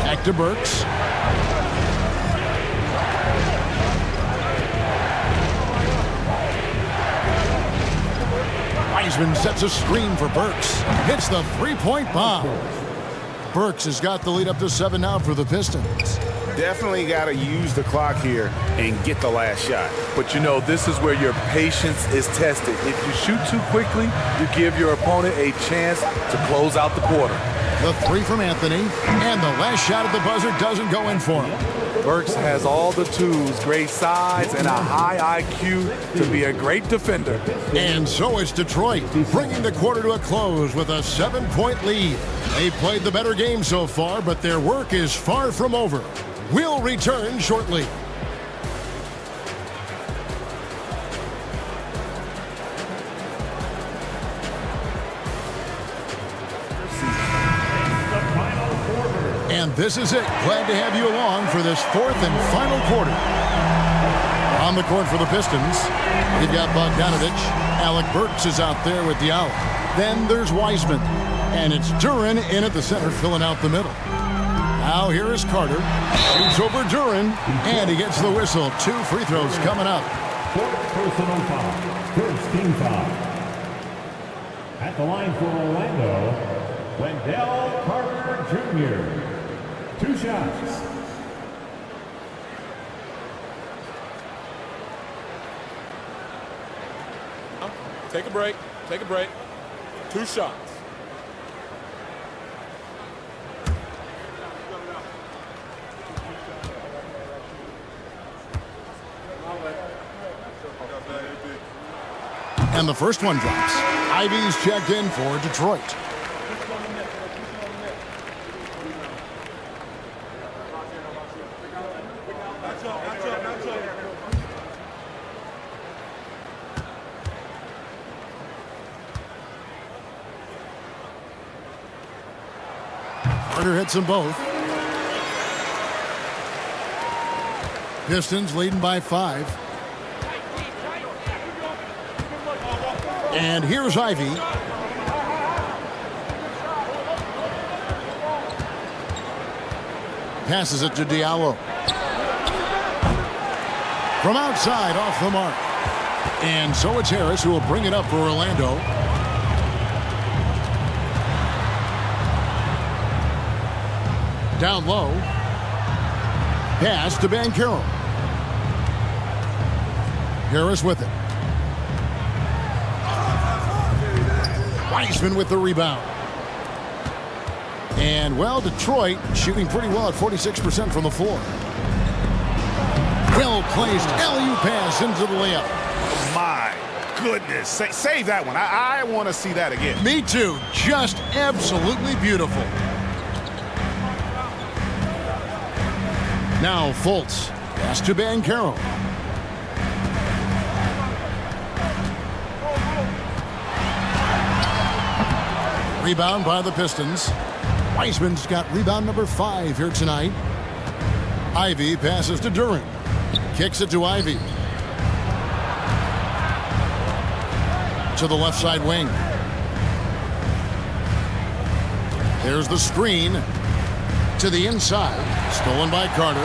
Back to Burks. Wiseman sets a screen for Burks. Hits the three-point bomb. Burks has got the lead up to 7 now for the Pistons. Definitely got to use the clock here and get the last shot. But you know, this is where your patience is tested. If you shoot too quickly, you give your opponent a chance to close out the quarter. The 3 from Anthony, and the last shot at the buzzer doesn't go in for him. Burks has all the tools, great size, and a high IQ to be a great defender. And so it's Detroit, bringing the quarter to a close with a 7-point lead. They've played the better game so far, but their work is far from over. We'll return shortly. And this is it. Glad to have you along for this 4th and final quarter. On the court for the Pistons, we've got Bogdanovich. Alec Burks is out there with Diallo. Then there's Wiseman. And it's Duren in at the center, filling out the middle. Now here is Carter. Shoots over Duren, and he gets the whistle. 2 free throws coming up. Personal foul. First team foul. At the line for Orlando, Wendell Carter Jr. 2 shots. Take a break. Take a break. 2 shots. And the first one drops. Ivy's checked in for Detroit. Carter hits them both. Pistons leading by 5. And here's Ivy. Passes it to Diallo. From outside, off the mark. And so it's Harris who will bring it up for Orlando. Down low. Pass to Banchero. Harris with it. Wiseman with the rebound. And, well, Detroit shooting pretty well at 46% from the floor. Well-placed alley-oop pass into the layup. My goodness. Save that one. I want to see that again. Me too. Just absolutely beautiful. Now Fultz. Pass to Banchero. Rebound by the Pistons. Wiseman's got rebound number 5 here tonight. Ivy passes to Duren. Kicks it to Ivy. To the left side wing. There's the screen. To the inside. Stolen by Carter.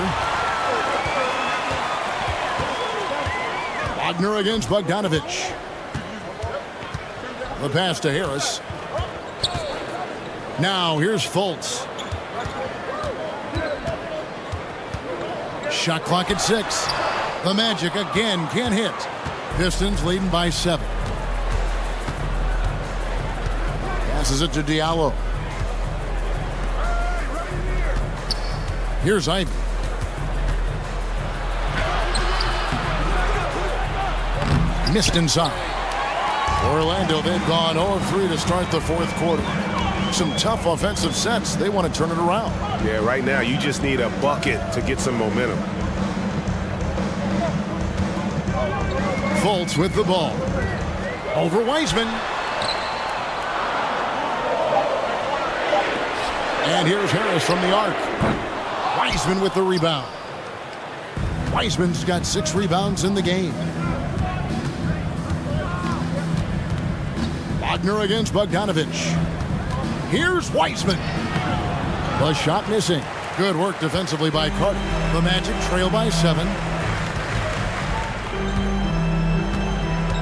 Wagner against Bogdanovich. The pass to Harris. Now here's Fultz. Shot clock at 6. The Magic again can't hit. Pistons leading by 7. Passes it to Diallo. Here's Ivy. Missed inside. Orlando, they've gone 0-3 to start the 4th quarter. Some tough offensive sets. They want to turn it around. Yeah, right now you just need a bucket to get some momentum. Fultz with the ball. Over Wiseman. And here's Harris from the arc. Wiseman with the rebound. Wiseman's got 6 rebounds in the game. Wagner against Bogdanovich. Here's Wiseman. The shot missing. Good work defensively by Carter. The Magic trail by 7.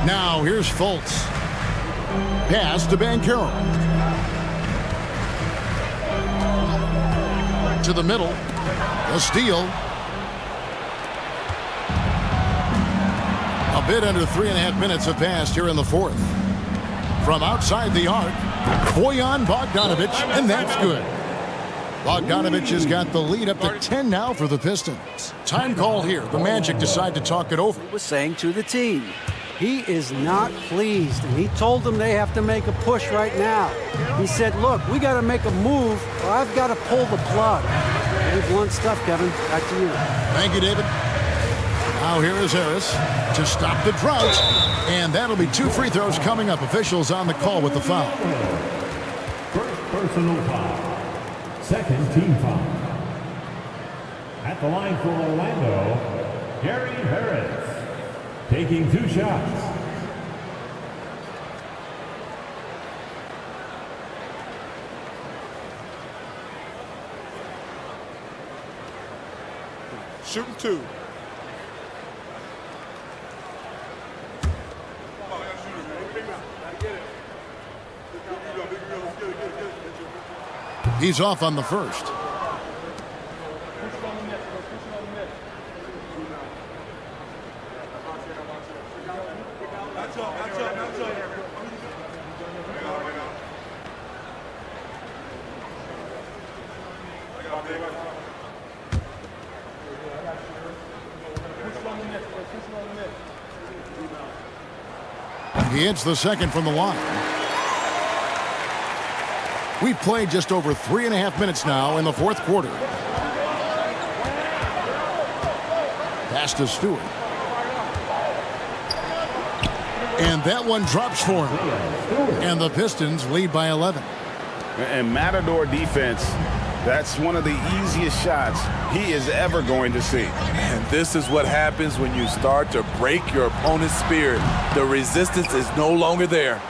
Now here's Fultz. Pass to Banchero. To the middle. The steal. A bit under 3.5 minutes have passed here in the 4th. From outside the arc, Bojan Bogdanovich, and that's good. Bogdanovich has got the lead up to 10 now for the Pistons. Time call here. The Magic decide to talk it over. He was saying to the team, he is not pleased, and he told them they have to make a push right now. He said, look, we got to make a move, or I've got to pull the plug. Very blunt stuff, Kevin. Back to you. Thank you, David. Now here is Harris to stop the drought. And that'll be 2 free throws coming up. Officials on the call with the foul. First personal foul. Second team foul. At the line for Orlando, Gary Harris. Taking 2 shots. Shooting 2. He's off on the first. He hits the second from the line. We've played just over 3.5 minutes now in the 4th quarter. Pass to Stewart. And that one drops for him. And the Pistons lead by 11. And Matador defense That's one of the easiest shots he is ever going to see. And this is what happens when you start to break your opponent's spirit. The resistance is no longer there.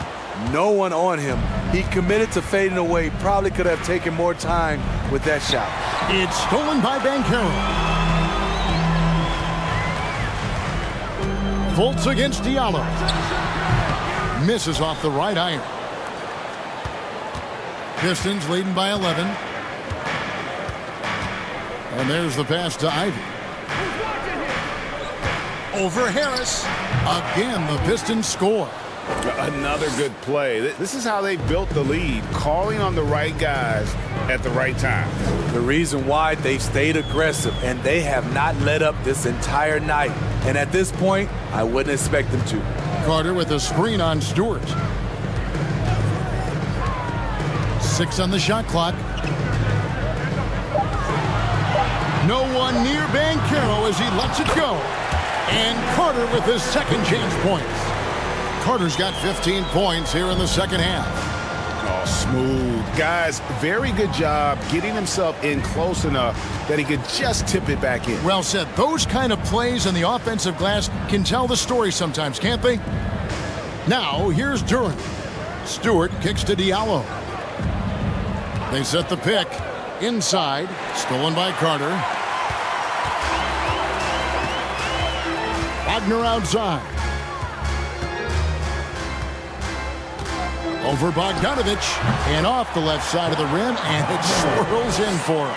No one on him. He committed to fading away. Probably could have taken more time with that shot. It's stolen by Banchero. Fultz against Diallo. Misses off the right iron. Pistons leading by 11. And there's the pass to Ivy. Over Harris. Again, the Pistons score. Another good play. This is how they built the lead, calling on the right guys at the right time. The reason why they stayed aggressive, and they have not let up this entire night. And at this point, I wouldn't expect them to. Carter with a screen on Stewart. 6 on the shot clock. No one near Banchero as he lets it go. And Carter with his second change points. Carter's got 15 points here in the second half. Oh, smooth. Guys, very good job getting himself in close enough that he could just tip it back in. Well said. Those kind of plays in the offensive glass can tell the story sometimes, can't they? Now, here's Duran. Stewart kicks to Diallo. They set the pick. Inside. Stolen by Carter. Wagner outside. Over Bogdanovich. And off the left side of the rim. And it swirls in for him.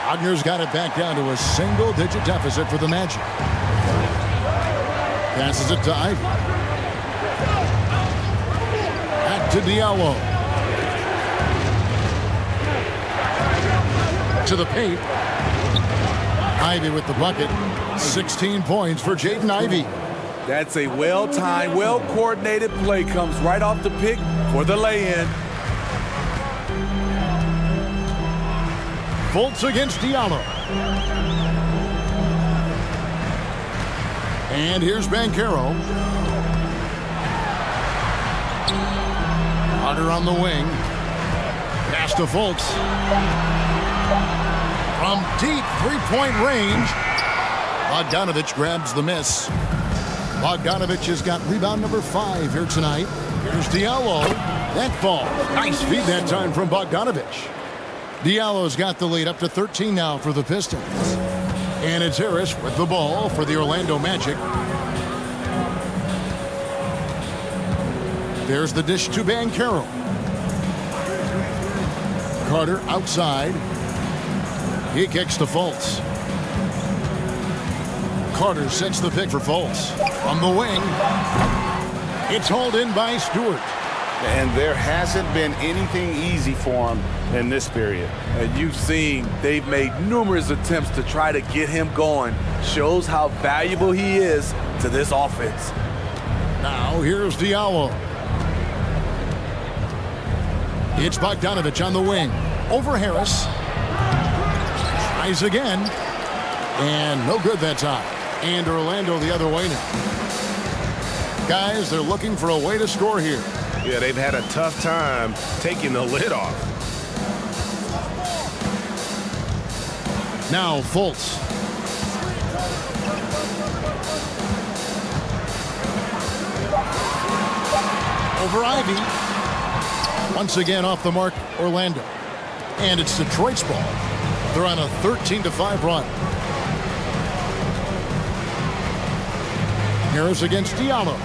Wagner's got it back down to a single-digit deficit for the Magic. Passes it to Ivy. Back to Diallo. To the paint. Ivy with the bucket. 16 points for Jaden Ivey. That's a well-timed, well-coordinated play. Comes right off the pick for the lay-in. Fultz against Diallo. And here's Banchero. Carter on the wing. Pass to Fultz. From deep three-point range. Bogdanovich grabs the miss. Bogdanovich has got rebound number 5 here tonight. Here's Diallo. That ball. Nice feed that time from Bogdanovich. Diallo's got the lead up to 13 now for the Pistons. And it's Harris with the ball for the Orlando Magic. There's the dish to Banchero. Carter outside. He kicks to Fultz. Carter sets the pick for Fultz. From the wing. It's hauled in by Stewart. And there hasn't been anything easy for him in this period. And you've seen they've made numerous attempts to try to get him going. Shows how valuable he is to this offense. Now here's Diallo. It's Bogdanovich on the wing. Over Harris. Tries again. And no good that time. And Orlando the other way now. Guys, they're looking for a way to score here. Yeah, they've had a tough time taking the lid off. Now Fultz. Over Ivy. Once again off the mark, Orlando. And it's Detroit's ball. They're on a 13-5 run. Harris against Diallo.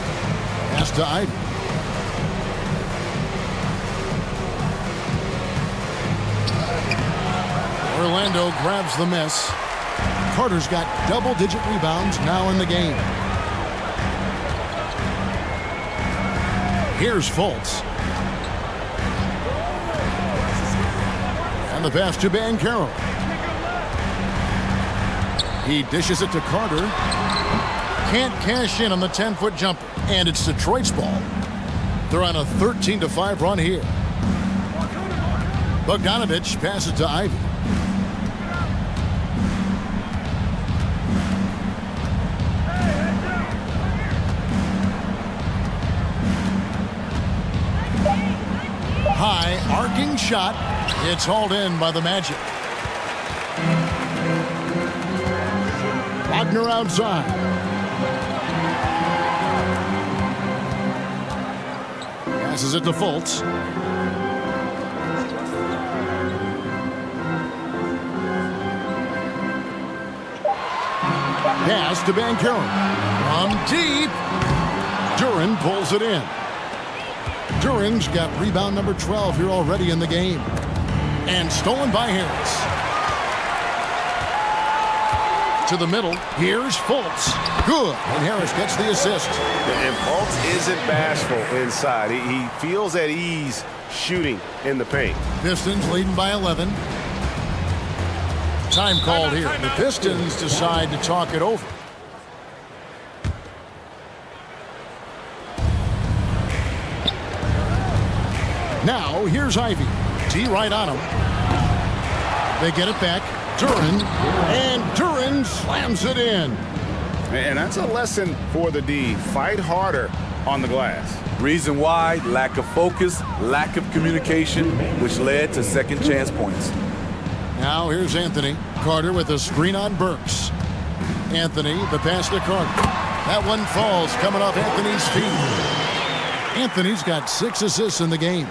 Pass to Ivy. Orlando grabs the miss. Carter's got double-digit rebounds now in the game. Here's Fultz. And the pass to Banchero. He dishes it to Carter. Can't cash in on the 10-foot jumper. And it's Detroit's ball. They're on a 13-5 run here. Bogdanovich passes to Ivy. High arcing shot. It's hauled in by the Magic. Wagner outside. Passes it to Fultz. Pass to Banchero. From deep. Duren pulls it in. Duren's got rebound number 12 here already in the game. And stolen by Harris. To the middle. Here's Fultz. Good. And Harris gets the assist. And Fultz isn't bashful inside. He feels at ease shooting in the paint. Pistons leading by 11. Time called here. The Pistons decide to talk it over. Now, here's Ivy. T right on him. They get it back. Duren. And Duren slams it in. And that's a lesson for the D. Fight harder on the glass. Reason why, lack of focus, lack of communication, which led to second chance points. Now here's Anthony. Carter with a screen on Burks. Anthony, the pass to Carter. That one falls coming off Anthony's feet. Anthony's got 6 assists in the game.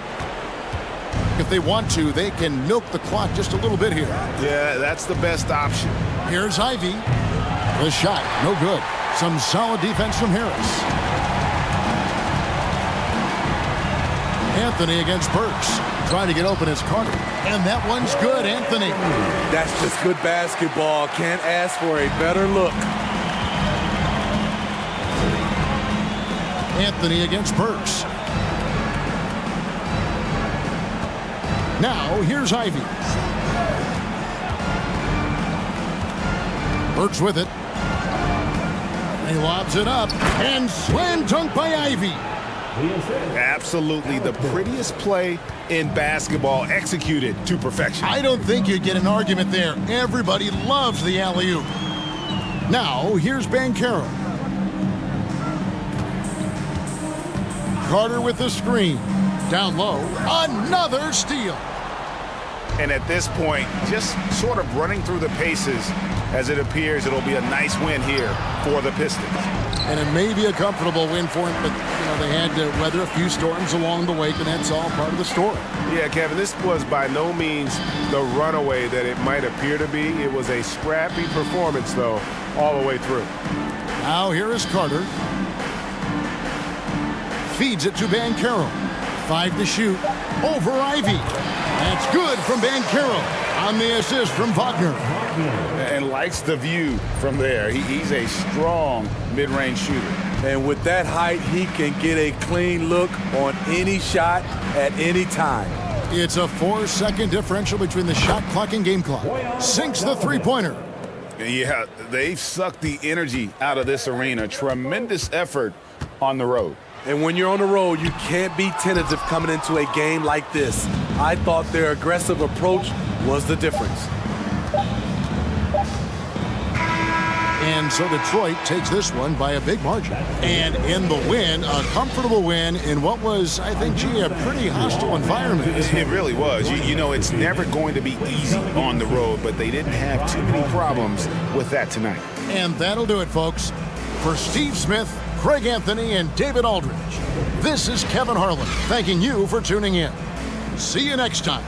If they want to, they can milk the clock just a little bit here. Yeah, that's the best option. Here's Ivy. The shot, no good. Some solid defense from Harris. Anthony against Burks. Trying to get open as Carter. And that one's good, Anthony. That's just good basketball. Can't ask for a better look. Anthony against Burks. Now, here's Ivy. Burks with it. He lobs it up. And slam dunk by Ivy. Absolutely the prettiest play in basketball, executed to perfection. I don't think you'd get an argument there. Everybody loves the alley-oop. Now, here's Banchero. Carter with the screen. Down low. Another steal. And at this point, just sort of running through the paces as it appears it'll be a nice win here for the Pistons. And it may be a comfortable win for him, but they had to weather a few storms along the way, and that's all part of the story. Yeah, Kevin, this was by no means the runaway that it might appear to be. It was a scrappy performance, though, all the way through. Now here is Carter. Feeds it to Banchero. 5 to shoot. Over Ivy. That's good from Banchero on the assist from Wagner. And likes the view from there. He's a strong mid-range shooter. And with that height, he can get a clean look on any shot at any time. It's a 4-second differential between the shot clock and game clock. Sinks the three-pointer. Yeah, they've sucked the energy out of this arena. Tremendous effort on the road. And when you're on the road, you can't be tentative coming into a game like this. I thought their aggressive approach was the difference. And so Detroit takes this one by a big margin. And in the win, a comfortable win in what was, I think, a pretty hostile environment. It really was. You know, it's never going to be easy on the road, but they didn't have too many problems with that tonight. And that'll do it, folks. For Steve Smith, Craig Anthony, and David Aldridge, this is Kevin Harlan thanking you for tuning in. See you next time.